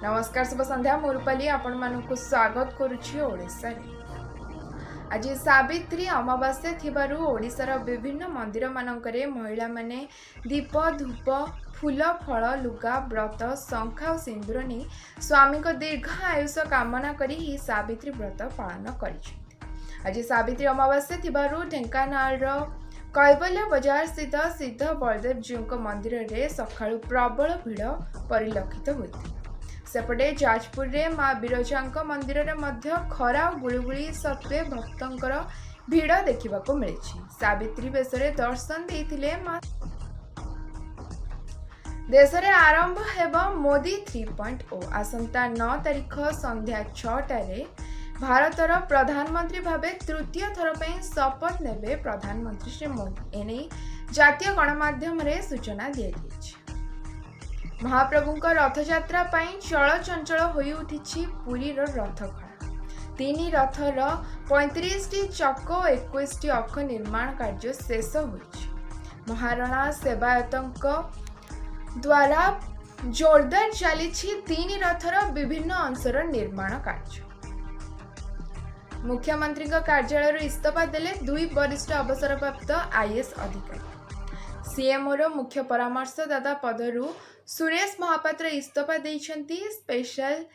नमस्कार शुभ संध्या मु रूपाली आपण मानकु स्वागत करुछि ओडिसा रे। आज सावित्री अमावास्या थिबारु ओडिसार विभिन्न मंदिर मानकरे महिला माने दीप धूप फूल फल लुगा व्रत शंखा और सिंदूर नहीं स्वामी को दीर्घ आयुष कामना करी ही सावित्री व्रत पालन करिसेंति। आज सावित्री अमावास्या थिबारु ढेंकानाल कैवल्य बजार स्थित सिद्ध बलदेव जीव मंदिर रे सकाळु प्रबल भीड़ परिलक्षित होइथिला। सेपटे जाजपुर रे माँ बिरजा मंदिर रे मध्य खरा और गुळुगुळी सत्वे भक्तंकर भीड़ देखा मिली। सावित्री बेश दर्शन देथिले माँ। देश में आरंभ हेब मोदी 3.0 आसंता 9 तारिख संध्या 6टारे भारतर प्रधानमंत्री भावे तृतीय थर पर शपथ नेबे प्रधानमंत्री श्री मोदी। एने जातीय गणमाध्यम रे सूचना दी। महाप्रभु रथयात्रा चलचंचल होई उठिछि पुरी रथखड़ा। 3 रथर 35टी चक और 21टी अख निर्माण कार्य शेष होइछि। महाराणा सेवायतंक द्वारा जोरदार चली 3 रथर विभिन्न अंशर निर्माण कार्य। मुख्यमंत्री कार्यालय इस्तीफा देले 2 वरिष्ठ अवसरप्राप्त आईएएस अधिकारी। सीएमओ मुख्य परामर्शदाता पदरु सुरेश महापात्र इस्तीफा देइछंती। स्पेशल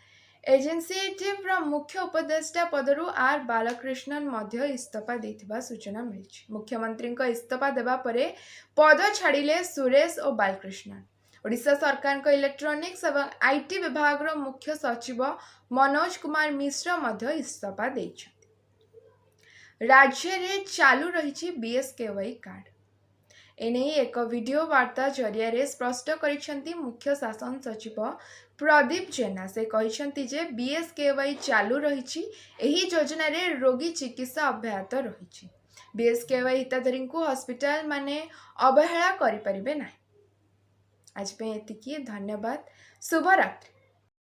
एजेंसीटिव मुख्य उपदेष्टा पदरु आर बालकृष्णन मध्य इस्तीफा देथिबा सूचना मिली। मुख्यमंत्री इस्तीफा देबा परे पद छाड़िले सुरेश और बालकृष्णन। ओडिशा सरकार को इलेक्ट्रॉनिक्स एवं आईटी विभाग रो मुख्य सचिव मनोज कुमार मिश्र मध्य इस्तीफा देइछंती। राज्य रे चालू रही बीएसकेवाई कार्ड। एने एक वीडियो वार्ता जरिया रे स्पष्ट करिसेंती मुख्य शासन सचिव प्रदीप जेना। से कहिसेंती जे बीएसकेवाई चालू रही। एही योजना रे रोगी चिकित्सा अब्याहत रही। बीएसकेवाई हिताधारी को हॉस्पिटल माने अवहेला करि परिबे नाही। आज पे एतिकी धन्यवाद। शुभ रात्रि।